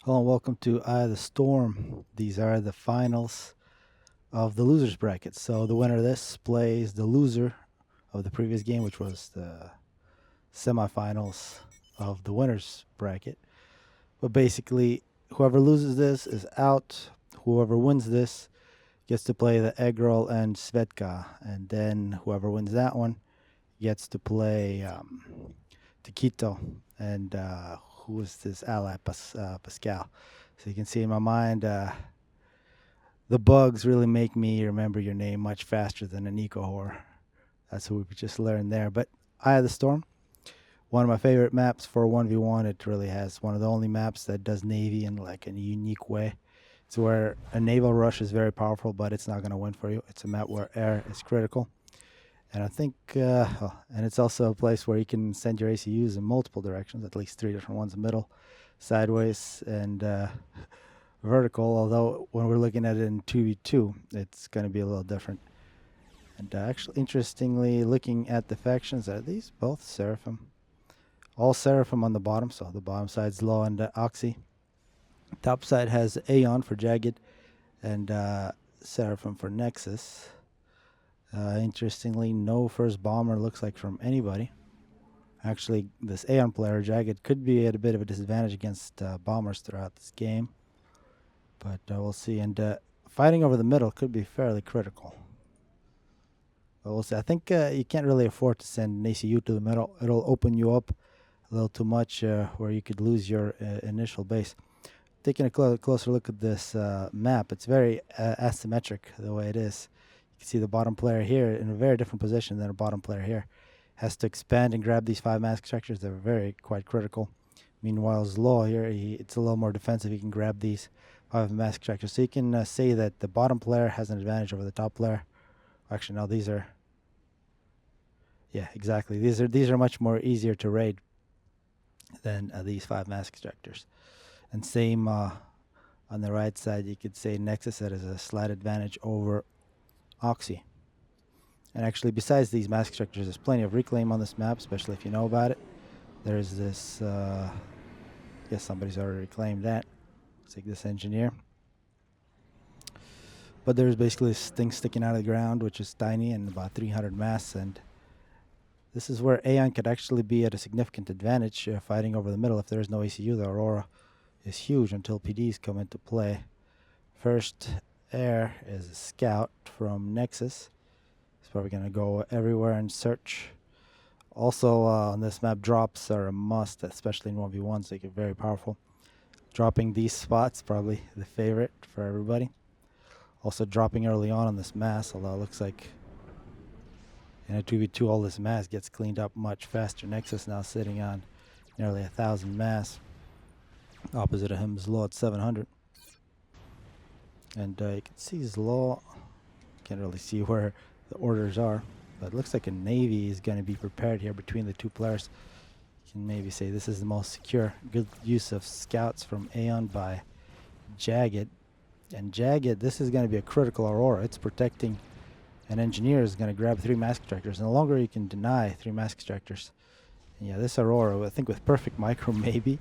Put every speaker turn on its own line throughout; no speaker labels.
Hello and welcome to Eye of the Storm. These are the finals of the losers bracket. So the winner of this plays the loser of the previous game, which was the semifinals of the winners bracket. But basically, whoever loses this is out. Whoever wins this gets to play the egg roll and Svetka, and then whoever wins that one gets to play Taquito and who is this ally, Pascal. So you can see in my mind, the bugs really make me remember your name much faster than an eco whore. That's what we just learned there. But Eye of the Storm, one of my favorite maps for 1v1. It really has one of the only maps that does Navy in like a unique way. It's where a naval rush is very powerful, but it's not going to win for you. It's a map where air is critical. And I think, and it's also a place where you can send your ACUs in multiple directions, at least 3 different ones, middle, sideways, and vertical. Although when we're looking at it in 2v2, it's going to be a little different. And actually, interestingly, looking at the factions, are these both Seraphim? All Seraphim on the bottom, so the bottom side's low and Oxy. Top side has Aeon for Jagged and Seraphim for Nexus. Interestingly, no first bomber looks like from anybody. Actually, this Aeon player, Jagged, could be at a bit of a disadvantage against bombers throughout this game. But we'll see. And fighting over the middle could be fairly critical. But we'll see. I think you can't really afford to send an ACU to the middle. It'll open you up a little too much where you could lose your initial base. Taking a closer look at this map, it's very asymmetric the way it is. You can see the bottom player here in a very different position than a bottom player here. Has to expand and grab these 5 mask structures. They're quite critical. Meanwhile, Zlo here, it's a little more defensive. He can grab these 5 mask structures. So you can say that the bottom player has an advantage over the top player. Actually, no, these are... Yeah, exactly. These are much more easier to raid than these 5 mask structures. And same on the right side, you could say Nexus has a slight advantage over Oxy. And actually, besides these mask structures, there's plenty of reclaim on this map, especially if you know about it. There's this, yes, somebody's already reclaimed that. Let's take this engineer. But there's basically this thing sticking out of the ground, which is tiny and about 300 mass. And this is where Aeon could actually be at a significant advantage fighting over the middle. If there's no ACU, the Aurora is huge until PDs come into play. First air is a scout from Nexus. He's probably going to go everywhere and search. Also on this map, drops are a must, especially in 1v1, so they get very powerful. Dropping these spots, probably the favorite for everybody. Also dropping early on this mass, although it looks like in a 2v2 all this mass gets cleaned up much faster. Nexus now sitting on nearly 1,000 mass. Opposite of him is Zlo at 700. And you can see Zlo, can't really see where the orders are, but it looks like a Navy is going to be prepared here between the two players. You can maybe say this is the most secure. Good use of scouts from Aeon by Jagged. And Jagged, this is going to be a critical Aurora. It's protecting an engineer is going to grab 3 mask extractors. And the longer you can deny 3 mask extractors. And yeah, this Aurora, I think with perfect micro maybe,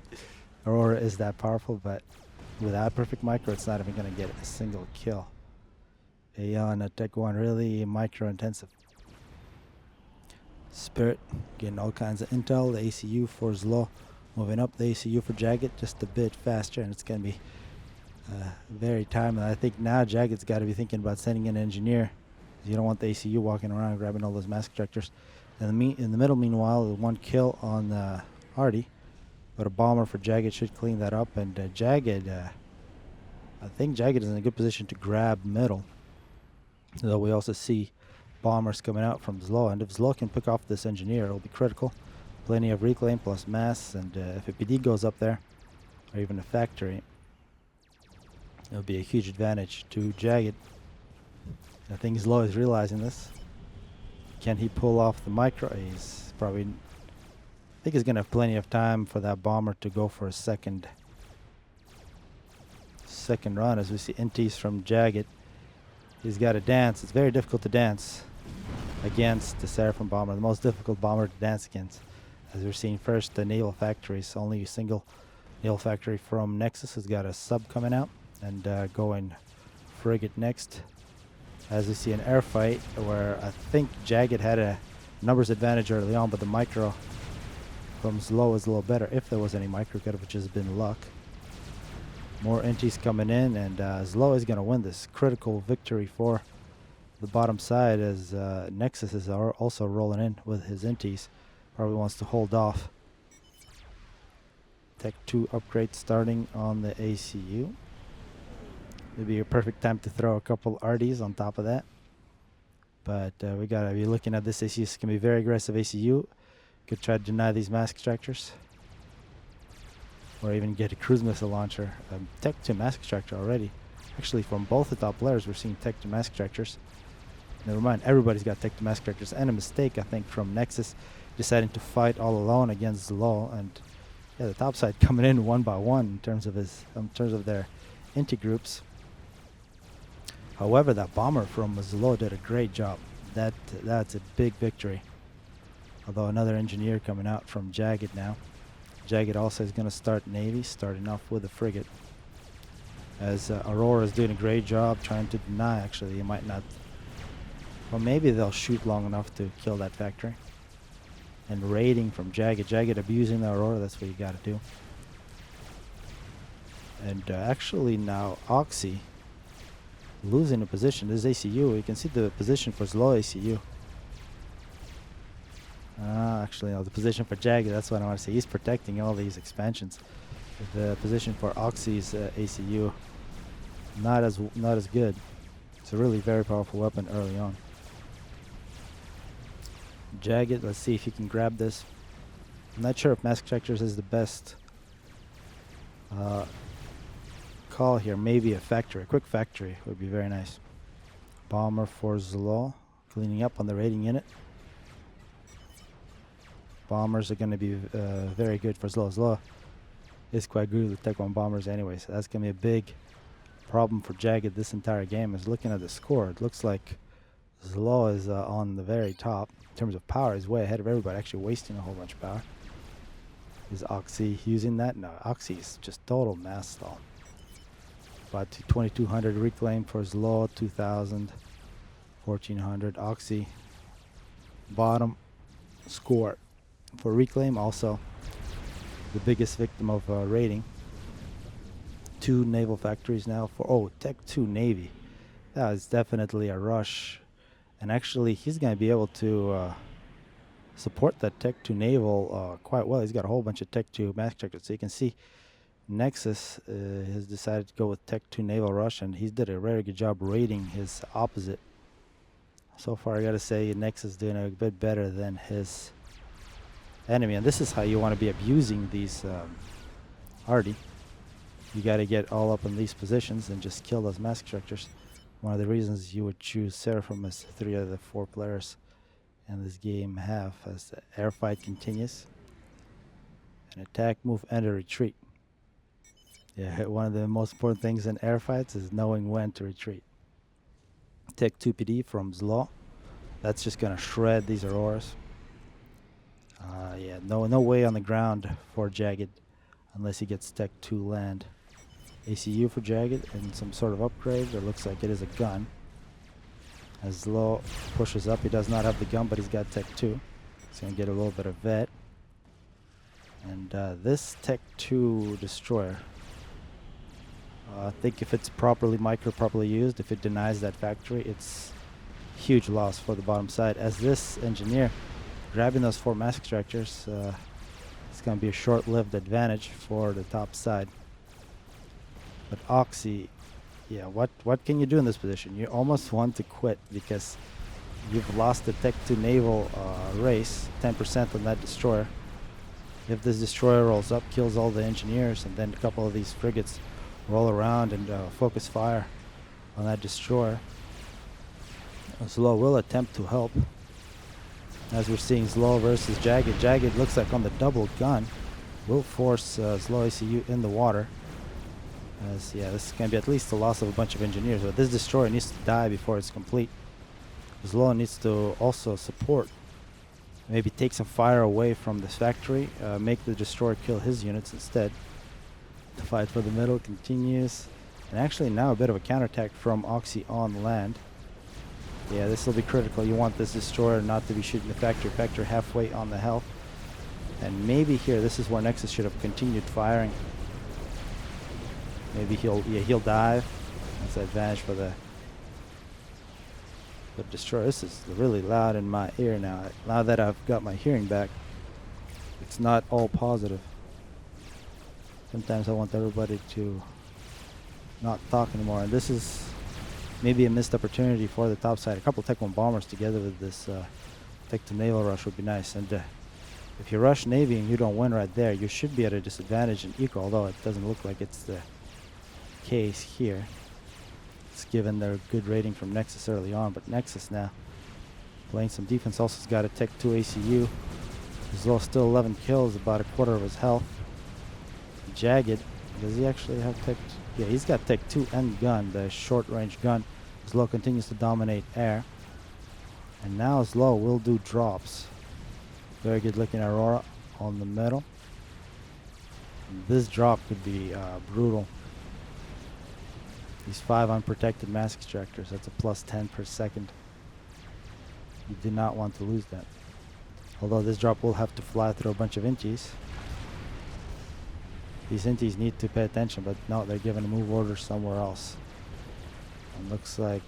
Aurora is that powerful, but without perfect micro, it's not even going to get a single kill. Aeon at Tech 1, really micro intensive. Spirit getting all kinds of intel. The ACU for Zlo moving up. The ACU for Jagged just a bit faster, and it's going to be very timely. I think now Jagged's got to be thinking about sending an engineer. You don't want the ACU walking around grabbing all those mask extractors. And in the middle, meanwhile, 1 kill on Hardy. But a bomber for Jagged should clean that up. And Jagged, I think Jagged is in a good position to grab middle. Though we also see bombers coming out from Zlo. And if Zlo can pick off this engineer, it'll be critical. Plenty of reclaim plus mass. And if a PD goes up there, or even a factory, it'll be a huge advantage to Jagged. I think Zlo is realizing this. Can he pull off the micro? He's probably... I think he's going to have plenty of time for that bomber to go for a second run. As we see NTs from Jagged, he's got to dance. It's very difficult to dance against the Seraphim bomber, the most difficult bomber to dance against. As we're seeing first, the naval factories, only a single Naval factory from Nexus has got a sub coming out and going frigate next. As we see an air fight where I think Jagged had a numbers advantage early on, but the micro from Zlo is a little better, if there was any micro cut, which has been luck. More inties coming in, and Zlo is going to win this critical victory for the bottom side, as Nexus is also rolling in with his inties. Probably wants to hold off. Tech 2 upgrade starting on the ACU. It'd be a perfect time to throw a couple RDs on top of that. But we got to be looking at this ACU. It's going to be very aggressive ACU. Could try to deny these mask extractors. Or even get a cruise missile launcher. Tech 2 mask extractor already. Actually, from both the top players, we're seeing Tech 2 mask extractors. Never mind, everybody's got Tech 2 mask extractors. And a mistake, I think, from Nexus deciding to fight all alone against Zlo. And yeah, the top side coming in one by one in terms of their inti groups. However, that bomber from Zlo did a great job. That's a big victory. Although another engineer coming out from Jagged now. Jagged also is going to start Navy, starting off with a frigate. As Aurora is doing a great job trying to deny, actually. He might not. Well, maybe they'll shoot long enough to kill that factory. And raiding from Jagged. Jagged abusing the Aurora, that's what you got to do. And actually now Oxy losing a position. This is ACU. You can see the position for Zlo ACU. Actually, no, the position for Jagged, that's what I want to say. He's protecting all these expansions. The position for Oxy's ACU, not as good. It's a really very powerful weapon early on. Jagged, let's see if he can grab this. I'm not sure if mask extractors is the best call here. Maybe a factory, a quick factory would be very nice. Bomber for Zlo, cleaning up on the raiding unit. Bombers are going to be very good for Zlo. Zlo is quite good with Tech 1 bombers anyway, so that's going to be a big problem for Jagged this entire game. Is looking at the score, it looks like Zlo is on the very top. In terms of power, he's way ahead of everybody, actually wasting a whole bunch of power. Is Oxy using that? No, Oxy is just total mass stall. About 2200 reclaim for Zlo, 2000, 1400. Oxy, bottom score. For reclaim, also the biggest victim of raiding. 2 naval factories now for Tech 2 Navy. That is definitely a rush, and actually he's going to be able to support that Tech 2 naval quite well. He's got a whole bunch of Tech 2 mask extractors, so you can see Nexus has decided to go with Tech 2 naval rush, and he's did a very good job raiding his opposite. So far, I gotta say Nexus doing a bit better than his enemy, and this is how you want to be abusing these hardy. You got to get all up in these positions and just kill those mask extractors. One of the reasons you would choose Seraphim as 3 of the 4 players in this game have, as the air fight continues. An attack, move, and a retreat. Yeah, one of the most important things in air fights is knowing when to retreat. Tech 2 PD from Zlo. That's just going to shred these Auroras. Yeah, no way on the ground for Jagged unless he gets Tech 2 land. ACU for Jagged and some sort of upgrade. It looks like it is a gun. As Zlo pushes up, he does not have the gun, but he's got Tech 2. He's going to get a little bit of vet. And this Tech 2 destroyer, I think if it's properly used, if it denies that factory, it's huge loss for the bottom side. As this engineer grabbing those 4 mask extractors, it's going to be a short-lived advantage for the top side. But Oxy, yeah, what can you do in this position? You almost want to quit because you've lost the Tech 2 naval race, 10% on that destroyer. If this destroyer rolls up, kills all the engineers, and then a couple of these frigates roll around and focus fire on that destroyer, Zlo will attempt to help. As we're seeing Zlo versus Jagged. Jagged looks like on the double gun will force Zlo ACU in the water. As yeah, this is going to be at least the loss of a bunch of engineers. But this destroyer needs to die before it's complete. Zlo needs to also support. Maybe take some fire away from this factory. Make the destroyer kill his units instead. The fight for the middle continues. And actually now a bit of a counterattack from Oxy on land. Yeah, this will be critical. You want this destroyer not to be shooting the factory. Factory halfway on the health. And maybe here, this is where Nexus should have continued firing. Maybe he'll dive. That's an advantage for the destroyer. This is really loud in my ear now. Now that I've got my hearing back, it's not all positive. Sometimes I want everybody to not talk anymore. And this is maybe a missed opportunity for the top side. A couple Tech 1 bombers together with this Tech 2 naval rush would be nice. And if you rush Navy and you don't win right there, you should be at a disadvantage in eco, although it doesn't look like it's the case here. It's given their good rating from Nexus early on, but Nexus now playing some defense. Also has got a Tech 2 ACU. He's lost still 11 kills, about a quarter of his health. Jagged, does he actually have Tech 2? Yeah, he's got Tech 2 and gun, the short range gun. Zlo continues to dominate air. And now Zlo will do drops. Very good looking Aurora on the middle. This drop could be brutal. These 5 unprotected mass extractors, that's a plus 10 per second. You do not want to lose that. Although this drop will have to fly through a bunch of inties. These inties need to pay attention, but no, they're given a move order somewhere else. And looks like,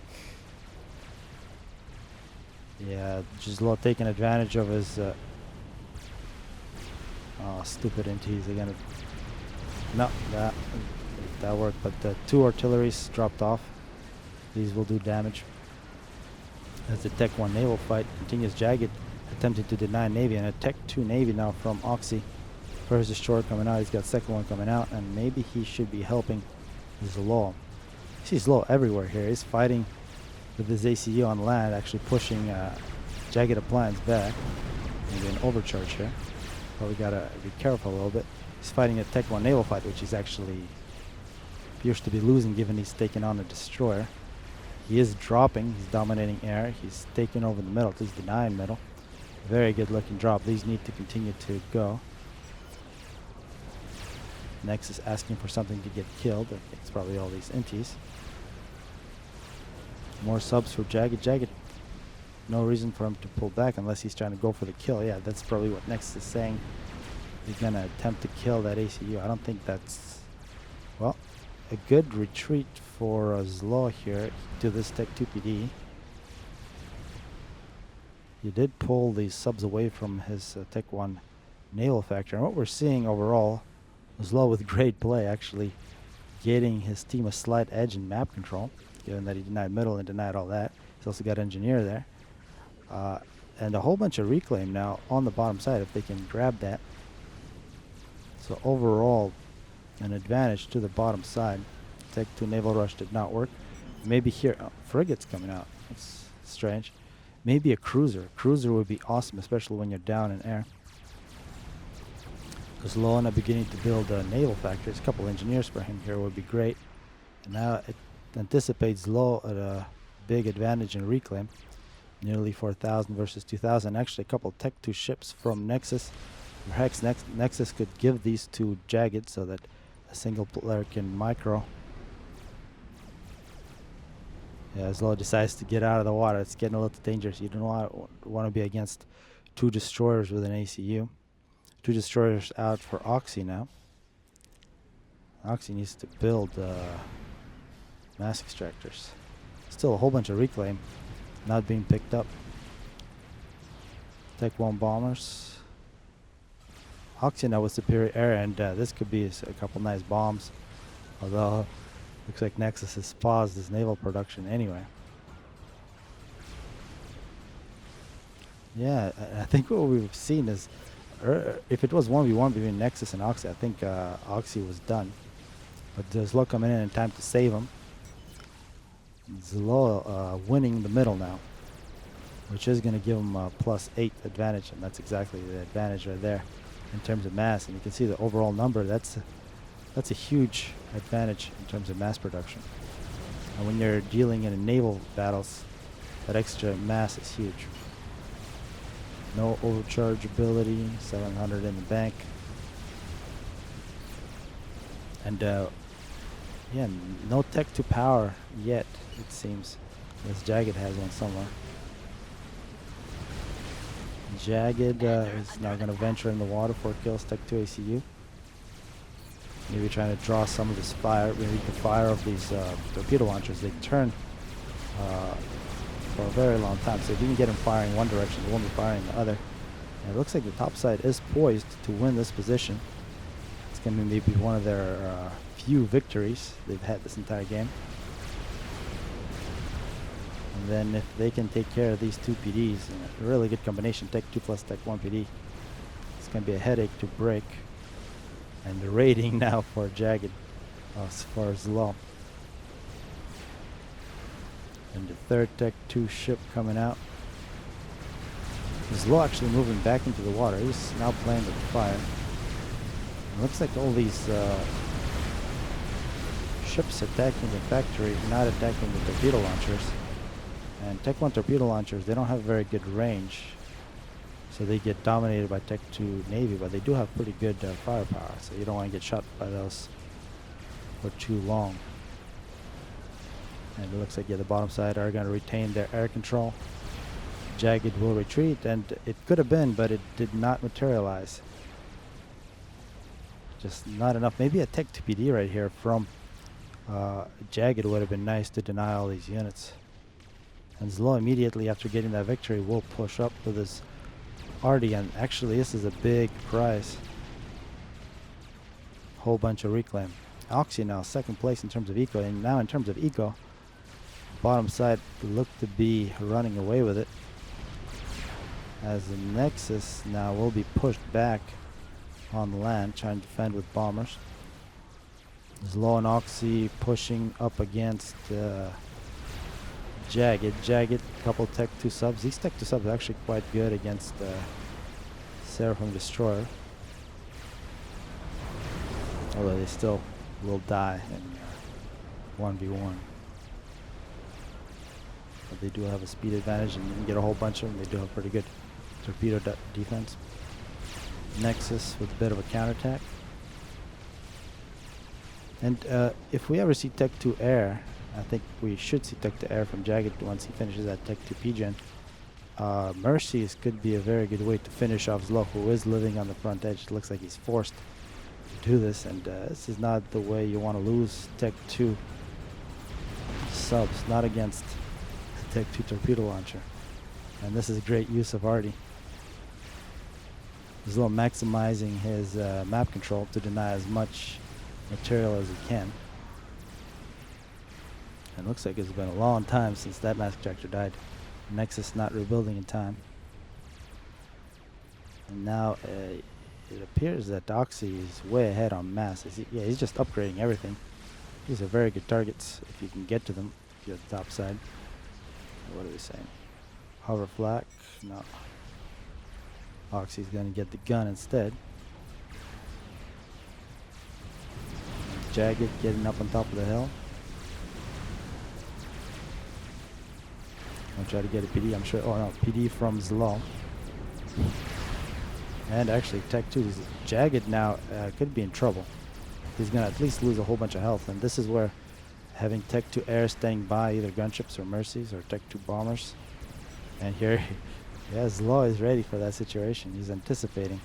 yeah, Gislo taking advantage of his stupid inties again. No, that worked, but the 2 artilleries dropped off. These will do damage. As the Tech 1 naval fight continues, Jagged attempting to deny Navy, and a Tech 2 Navy now from Oxy. First destroyer coming out, he's got second one coming out, and maybe he should be helping Zlo. You see Zlo everywhere here. He's fighting with his ACU on land, actually pushing Jagged Appliance back. Maybe an overcharge here. But we gotta be careful a little bit. He's fighting a Tech 1 naval fight, which is actually appears to be losing given he's taking on a destroyer. He is dropping, he's dominating air, he's taking over the middle, he's denying middle. Very good looking drop. These need to continue to go. Nexus asking for something to get killed. I think it's probably all these inties. More subs for Jagged. Jagged, no reason for him to pull back unless he's trying to go for the kill. Yeah, that's probably what Nexus is saying. He's gonna attempt to kill that ACU. I don't think that's, well, a good retreat for Zlo here to this Tech 2 PD. He did pull these subs away from his Tech 1 naval factor. And what we're seeing overall, Zlo with great play, actually getting his team a slight edge in map control, given that he denied middle and denied all that. He's also got engineer there. And a whole bunch of reclaim now on the bottom side if they can grab that. So overall, an advantage to the bottom side. Tech 2 naval rush did not work. Maybe here, frigates coming out. That's strange. Maybe a cruiser. Cruiser would be awesome, especially when you're down in air. Zlo now beginning to build naval factories. A couple engineers for him here would be great. And now it anticipates Zlo at a big advantage in reclaim. Nearly 4,000 versus 2,000. Actually, a couple Tech 2 ships from Nexus. Perhaps Nexus could give these to Jagged so that a single player can micro. Yeah, Zlo decides to get out of the water. It's getting a little dangerous. You don't want to be against 2 destroyers with an ACU. 2 destroyers out for Oxy now. Oxy needs to build mass extractors. Still a whole bunch of reclaim not being picked up. Tech 1 bombers. Oxy now with superior air, and this could be a couple nice bombs. Although, looks like Nexus has paused his naval production anyway. Yeah, I think what we've seen is, if it was 1v1 between Nexus and Oxy, I think Oxy was done. But Zlo coming in time to save him. Zlo winning the middle now, which is going to give him a +8 advantage, and that's exactly the advantage right there in terms of mass. And you can see the overall number. That's a huge advantage in terms of mass production. And when you're dealing in naval battles, that extra mass is huge. No overcharge ability, 700 in the bank. And yeah, no tech to power yet, it seems. This Jagged has one somewhere. Jagged is now going to venture in the water for kills tech 2 ACU. Maybe trying to draw some of this fire. Maybe the fire of these torpedo launchers, they turn for a very long time. So if you can get them firing one direction, they won't be firing the other. And it looks like the top side is poised to win this position. It's going to be maybe one of their few victories they've had this entire game. And then if they can take care of these two PDs, a really good combination, Tech 2 plus Tech 1 PD, it's going to be a headache to break. And the rating now for Jagged as far as low. And the third Tech 2 ship coming out. Zlo actually moving back into the water. He's now playing with fire. It looks like all these ships attacking the factory, not attacking the torpedo launchers. And Tech 1 torpedo launchers, they don't have very good range. So they get dominated by Tech 2 Navy, but they do have pretty good firepower. So you don't want to get shot by those for too long. And it looks like, yeah, the bottom side are going to retain their air control. Jagged will retreat, and it could have been, but it did not materialize. Just not enough. Maybe a Tech 2 PD right here from Jagged would have been nice to deny all these units. And Zlo immediately after getting that victory will push up with his Arty, and actually this is a big prize. Whole bunch of reclaim. Oxy now second place in terms of eco, and now in terms of eco, bottom side looked to be running away with it, as the Nexus now will be pushed back on land, trying to defend with bombers. Zlo and Oxy pushing up against Jagged. Jagged, couple Tech 2 subs. These Tech 2 subs are actually quite good against Seraphim Destroyer. Although they still will die in 1v1. But they do have a speed advantage, and you can get a whole bunch of them. They do have pretty good torpedo defense. Nexus with a bit of a counterattack. And if we ever see Tech 2 Air, I think we should see Tech 2 Air from Jagged once he finishes that Tech 2 PGen. Mercies could be a very good way to finish off Zlo, who is living on the front edge. It looks like he's forced to do this, and this is not the way you want to lose Tech 2 subs, not against the Tech 2 torpedo launcher. And this is a great use of Arty. Zlo maximizing his map control to deny as much material as he can. And it looks like it's been a long time since that mass ejector died. Nexus not rebuilding in time. And now it appears that Oxy is way ahead on mass. Yeah, he's just upgrading everything. These are very good targets if you can get to them. If you're at the top side. What are we saying? Hover flak? No. Oxy's gonna get the gun instead. Jagged getting up on top of the hill. I'll try to get a PD, I'm sure. Oh no, PD from Zlo. And actually Tech 2 is Jagged now could be in trouble. He's gonna at least lose a whole bunch of health, and this is where having Tech 2 Air standing by either gunships or Mercies or Tech 2 bombers. And here, yeah, Zlo is ready for that situation. He's anticipating.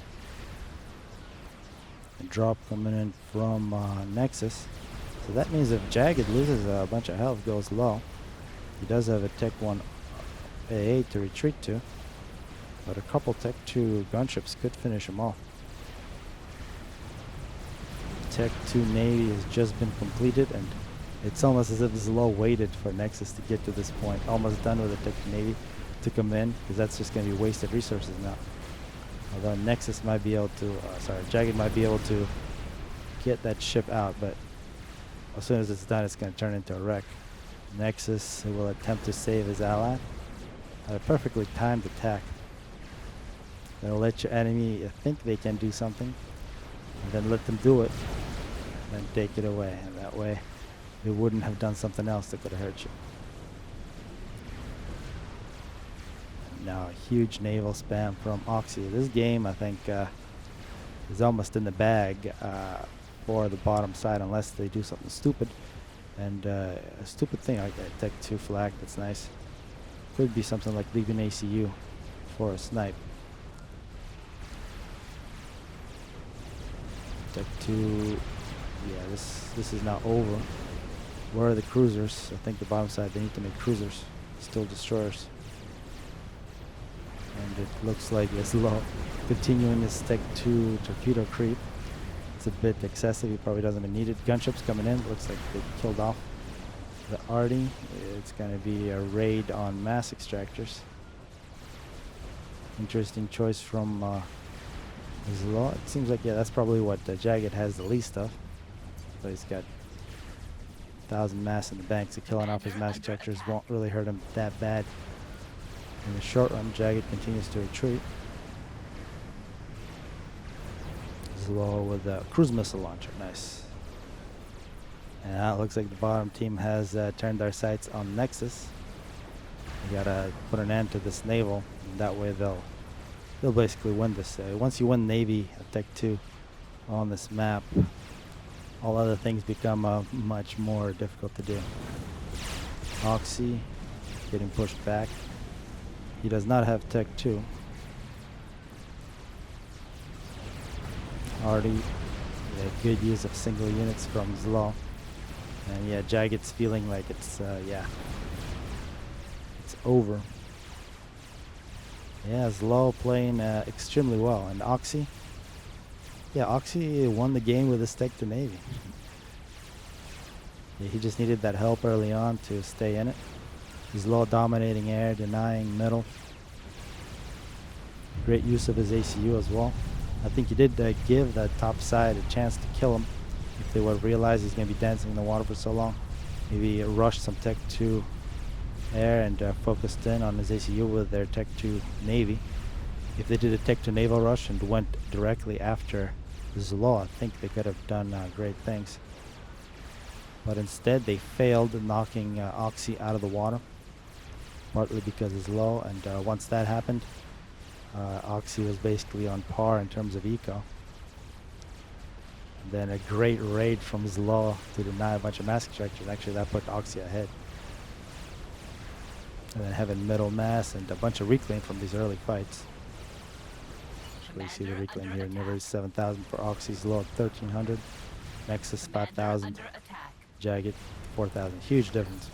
A drop coming in from Nexus. So that means if Jagged loses a bunch of health, goes low, he does have a Tech 1 AA to retreat to, but a couple Tech 2 gunships could finish him off. Tech 2 Navy has just been completed, and it's almost as if Zlo waited for Nexus to get to this point. Almost done with the Tech 2 Navy to come in, because that's just going to be wasted resources now. Although Nexus might be able to, Jagged might be able to get that ship out, but as soon as it's done, it's going to turn into a wreck. Nexus will attempt to save his ally at a perfectly timed attack. They'll let your enemy think they can do something, and then let them do it, and then take it away. And that way, they wouldn't have done something else that could have hurt you. Now a huge naval spam from Oxy. This game, I think, is almost in the bag for the bottom side unless they do something stupid. And a stupid thing like that Tech 2 flag, that's nice. Could be something like leaving ACU for a snipe. Tech 2, yeah, this is now over. Where are the cruisers? I think the bottom side, they need to make cruisers, still destroyers. And it looks like it's low. Continuing this Tech 2 torpedo creep. It's a bit excessive, he probably doesn't even need it. Gunships coming in, looks like they killed off the Arty. It's going to be a raid on mass extractors. Interesting choice from Zlo. It seems like, yeah, that's probably what Jagged has the least of. But he's got 1,000 mass in the bank, so killing off his mass extractors won't really hurt him that bad. In the short run, Jagged continues to retreat. Zlo with a cruise missile launcher, nice. And now it looks like the bottom team has turned their sights on Nexus. You gotta put an end to this naval, and that way they'll basically win this. Once you win Navy at Tech 2 on this map, all other things become much more difficult to do. Oxy getting pushed back. He does not have Tech 2. Already good use of single units from Zlo. And yeah, Jagged's feeling like it's it's over. Yeah, Zlo playing extremely well. And Oxy, yeah, Oxy won the game with his Tech 2 Navy. Yeah, he just needed that help early on to stay in it. Zlo dominating air, denying middle. Great use of his ACU as well. I think he did give that top side a chance to kill him. If they would have realized he's going to be dancing in the water for so long. Maybe rushed some Tech 2 air and focused in on his ACU with their Tech 2 Navy. If they did a Tech 2 naval rush and went directly after Zlo, I think they could have done great things. But instead they failed, knocking Oxy out of the water. Partly because it's low, and once that happened, Oxy was basically on par in terms of eco. And then a great raid from Zlo to deny a bunch of mass extractors. Actually, that put Oxy ahead. And then having middle mass and a bunch of reclaim from these early fights. Actually, you see the reclaim here, nearly 7,000 for Oxy, Zlo at 1,300. Nexus 5,000. Jagged 4,000. Huge difference.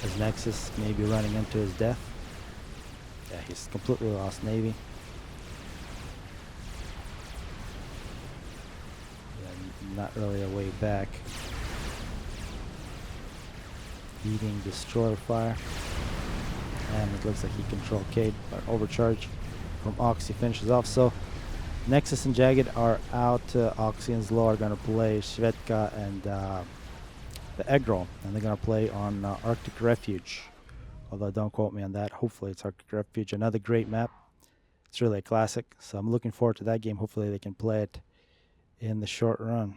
As Nexus may be running into his death. Yeah, he's completely lost Navy. Yeah, not really a way back. Beating destroyer fire. And it looks like he controlled Cade, but overcharge from Oxy finishes off. So Nexus and Jagged are out. Oxy and Zlo are going to play Shvedka and the egg roll, and they're going to play on Arctic Refuge. Although don't quote me on that. Hopefully it's Arctic Refuge. Another great map. It's really a classic. So I'm looking forward to that game. Hopefully they can play it in the short run.